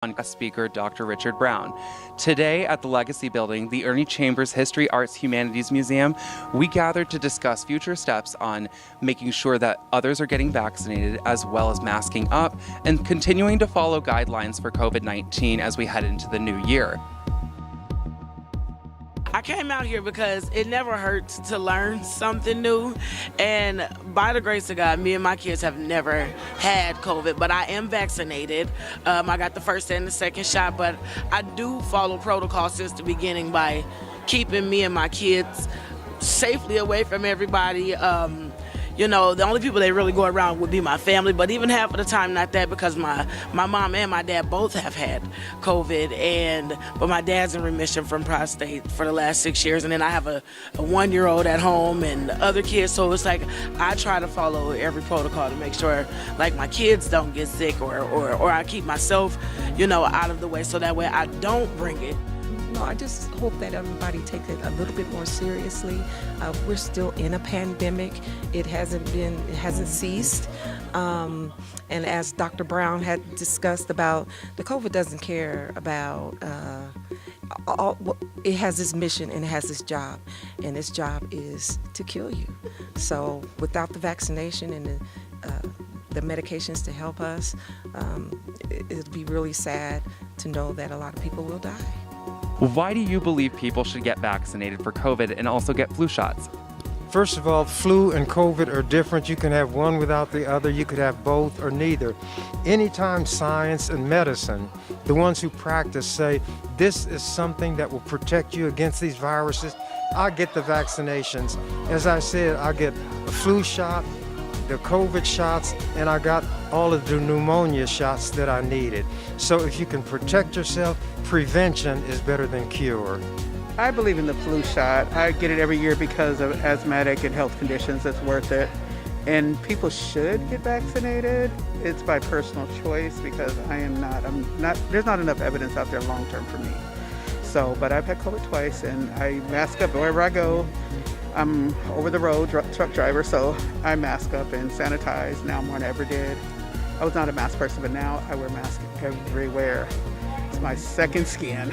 guest speaker Dr. Richard Brown. Today at the Legacy Building, the Ernie Chambers History, Arts, Humanities Museum, we gathered to discuss future steps on making sure that others are getting vaccinated as well as masking up and continuing to follow guidelines for COVID-19 as we head into the new year. I came out here because it never hurts to learn something new, and by the grace of God, me and my kids have never had COVID, but I am vaccinated. I got the first and the second shot, but I do follow protocol since the beginning by keeping me and my kids safely away from everybody. The only people that really go around would be my family, but even half of the time not that, because my mom and my dad both have had COVID, but my dad's in remission from prostate for the last 6 years, and then I have a 1-year-old at home and other kids, so it's like I try to follow every protocol to make sure like my kids don't get sick or I keep myself, out of the way so that way I don't bring it. No, I just hope that everybody takes it a little bit more seriously. We're still in a pandemic. It hasn't ceased. And as Dr. Brown had discussed about, the COVID doesn't care about, it has its mission and it has its job. And its job is to kill you. So without the vaccination and the medications to help us, it'll be really sad to know that a lot of people will die. Why do you believe people should get vaccinated for COVID and also get flu shots? First of all, flu and COVID are different. You can have one without the other. You could have both or neither. Anytime science and medicine, the ones who practice, say this is something that will protect you against these viruses, I get the vaccinations. As I said, I get a flu shot, the COVID shots, and I got all of the pneumonia shots that I needed. So if you can protect yourself, prevention is better than cure. I believe in the flu shot. I get it every year because of asthmatic and health conditions. It's worth it. And people should get vaccinated. It's by personal choice because I'm not, there's not enough evidence out there long term for me. But I've had COVID twice and I mask up wherever I go. I'm over the road truck driver, so I mask up and sanitize now more than I ever did. I was not a mask person, but now I wear masks everywhere. It's my second skin.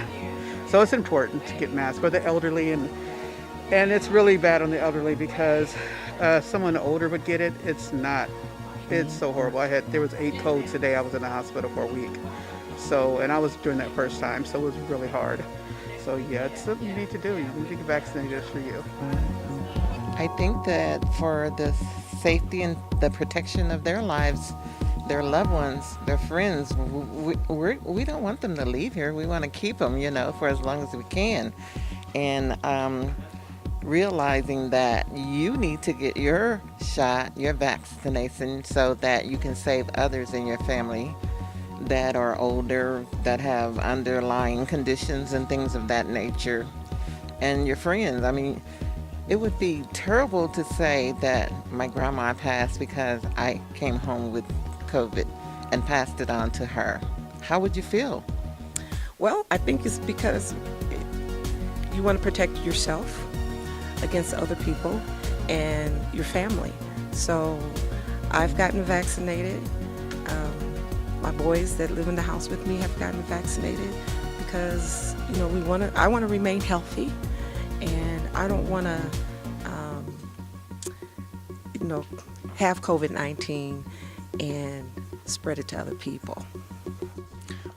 So it's important to get masks for the elderly, and it's really bad on the elderly because someone older would get it. It's so horrible. There was 8 colds today. I was in the hospital for a week. And I was doing that first time, so it was really hard. So yeah, it's something you need to do. You need to get vaccinated for you. I think that for the safety and the protection of their lives, their loved ones, their friends, we don't want them to leave here. We want to keep them, for as long as we can. And realizing that you need to get your shot, your vaccination, so that you can save others in your family that are older, that have underlying conditions and things of that nature, and your friends. I mean, it would be terrible to say that my grandma passed because I came home with COVID and passed it on to her. How would you feel? Well, I think it's because you want to protect yourself against other people and your family. So I've gotten vaccinated. My boys that live in the house with me have gotten vaccinated because, I want to remain healthy, and I don't want to, have COVID-19 and spread it to other people.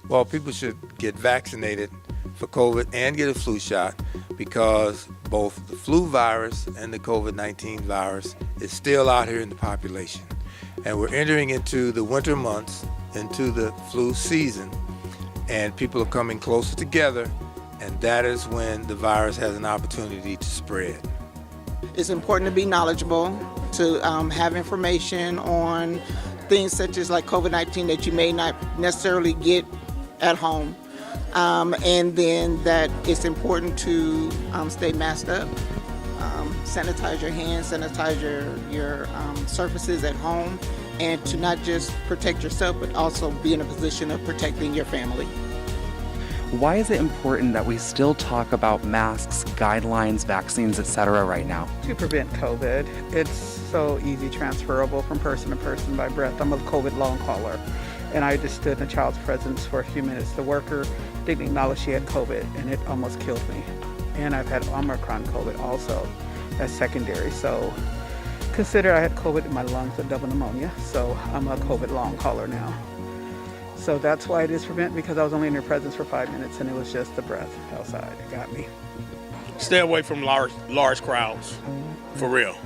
Well, people should get vaccinated for COVID and get a flu shot because both the flu virus and the COVID-19 virus is still out here in the population. And we're entering into the winter months, into the flu season, and people are coming closer together, and that is when the virus has an opportunity to spread. It's important to be knowledgeable, to have information on things such as like COVID-19 that you may not necessarily get at home, and then that it's important to stay masked up, sanitize your hands, sanitize your surfaces at home, and to not just protect yourself, but also be in a position of protecting your family. Why is it important that we still talk about masks, guidelines, vaccines, etc. right now? To prevent COVID. It's so easy transferable from person to person by breath. I'm a COVID long hauler. And I just stood in a child's presence for a few minutes. The worker didn't acknowledge she had COVID, and it almost killed me. And I've had Omicron COVID also as secondary. So consider I had COVID in my lungs and double pneumonia. So I'm a COVID long hauler now. So that's why it is prevent, because I was only in her presence for 5 minutes and it was just the breath outside. It got me. Stay away from large crowds, for real.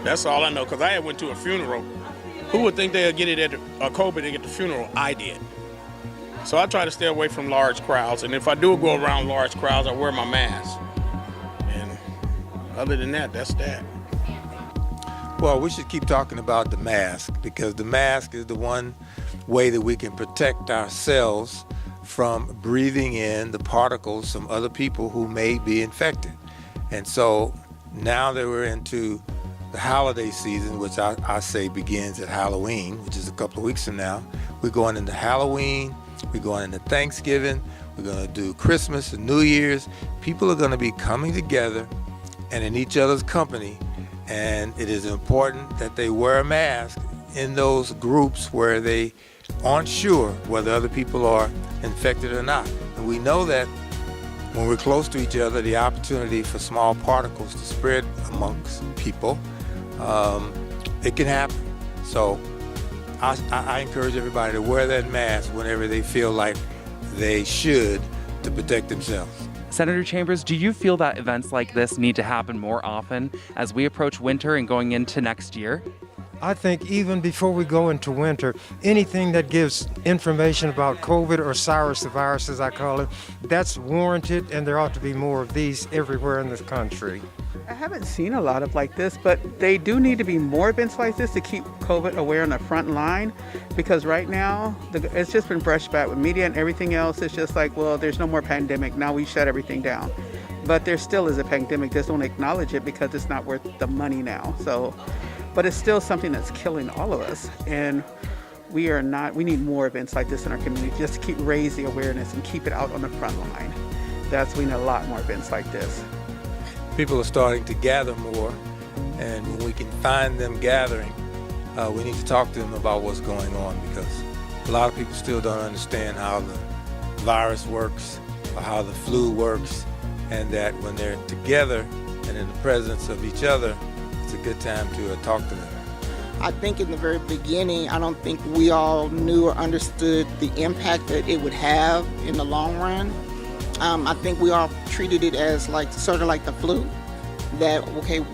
That's all I know, because I went to a funeral. Who would think they'd get it at COVID at the funeral? I did. So I try to stay away from large crowds, and if I do go around large crowds, I wear my mask. And other than that, that's that. Well, we should keep talking about the mask, because the mask is the one way that we can protect ourselves from breathing in the particles from other people who may be infected. And so now that we're into the holiday season, which I say begins at Halloween, which is a couple of weeks from now, we're going into Halloween, we're going into Thanksgiving, we're going to do Christmas and New Year's. People are going to be coming together and in each other's company, and it is important that they wear a mask in those groups where they aren't sure whether other people are infected or not. And we know that when we're close to each other, the opportunity for small particles to spread amongst people, it can happen. So I encourage everybody to wear that mask whenever they feel like they should, to protect themselves. Senator Chambers, do you feel that events like this need to happen more often as we approach winter and going into next year? I think even before we go into winter, anything that gives information about COVID or SARS, the virus as I call it, that's warranted, and there ought to be more of these everywhere in this country. I haven't seen a lot of like this, but they do need to be more events like this to keep COVID aware on the front line, because right now it's just been brushed back with media and everything else. It's just like, well, there's no more pandemic. Now we shut everything down. But there still is a pandemic. Just don't acknowledge it because it's not worth the money now. So, but it's still something that's killing all of us. And we need more events like this in our community just to keep raise the awareness and keep it out on the front line. We need a lot more events like this. People are starting to gather more, and when we can find them gathering, we need to talk to them about what's going on, because a lot of people still don't understand how the virus works or how the flu works, and that when they're together and in the presence of each other, it's a good time to talk to them. I think in the very beginning, I don't think we all knew or understood the impact that it would have in the long run. I think we all treated it as sort of like the flu, that, okay,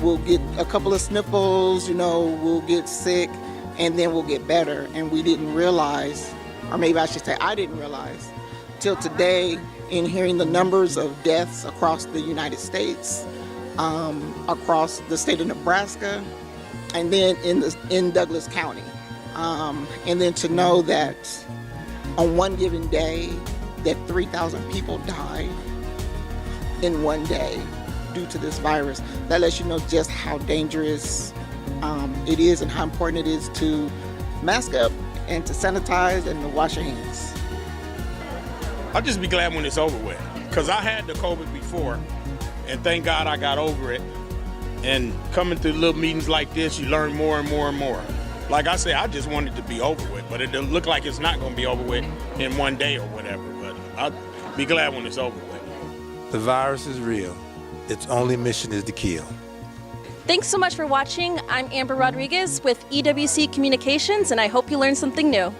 we'll get a couple of sniffles, we'll get sick, and then we'll get better. And we didn't realize, or maybe I should say I didn't realize, till today, in hearing the numbers of deaths across the United States, across the state of Nebraska, and then in Douglas County. And then to know that on one given day, that 3,000 people died in one day due to this virus. That lets you know just how dangerous it is and how important it is to mask up and to sanitize and to wash your hands. I'll just be glad when it's over with, because I had the COVID before, and thank God I got over it. And coming through little meetings like this, you learn more and more and more. Like I said, I just want it to be over with, but it doesn't look like it's not going to be over with in one day or whatever. But I'll be glad when it's over with. The virus is real. Its only mission is to kill. Thanks so much for watching. I'm Amber Rodriguez with EWC Communications, and I hope you learned something new.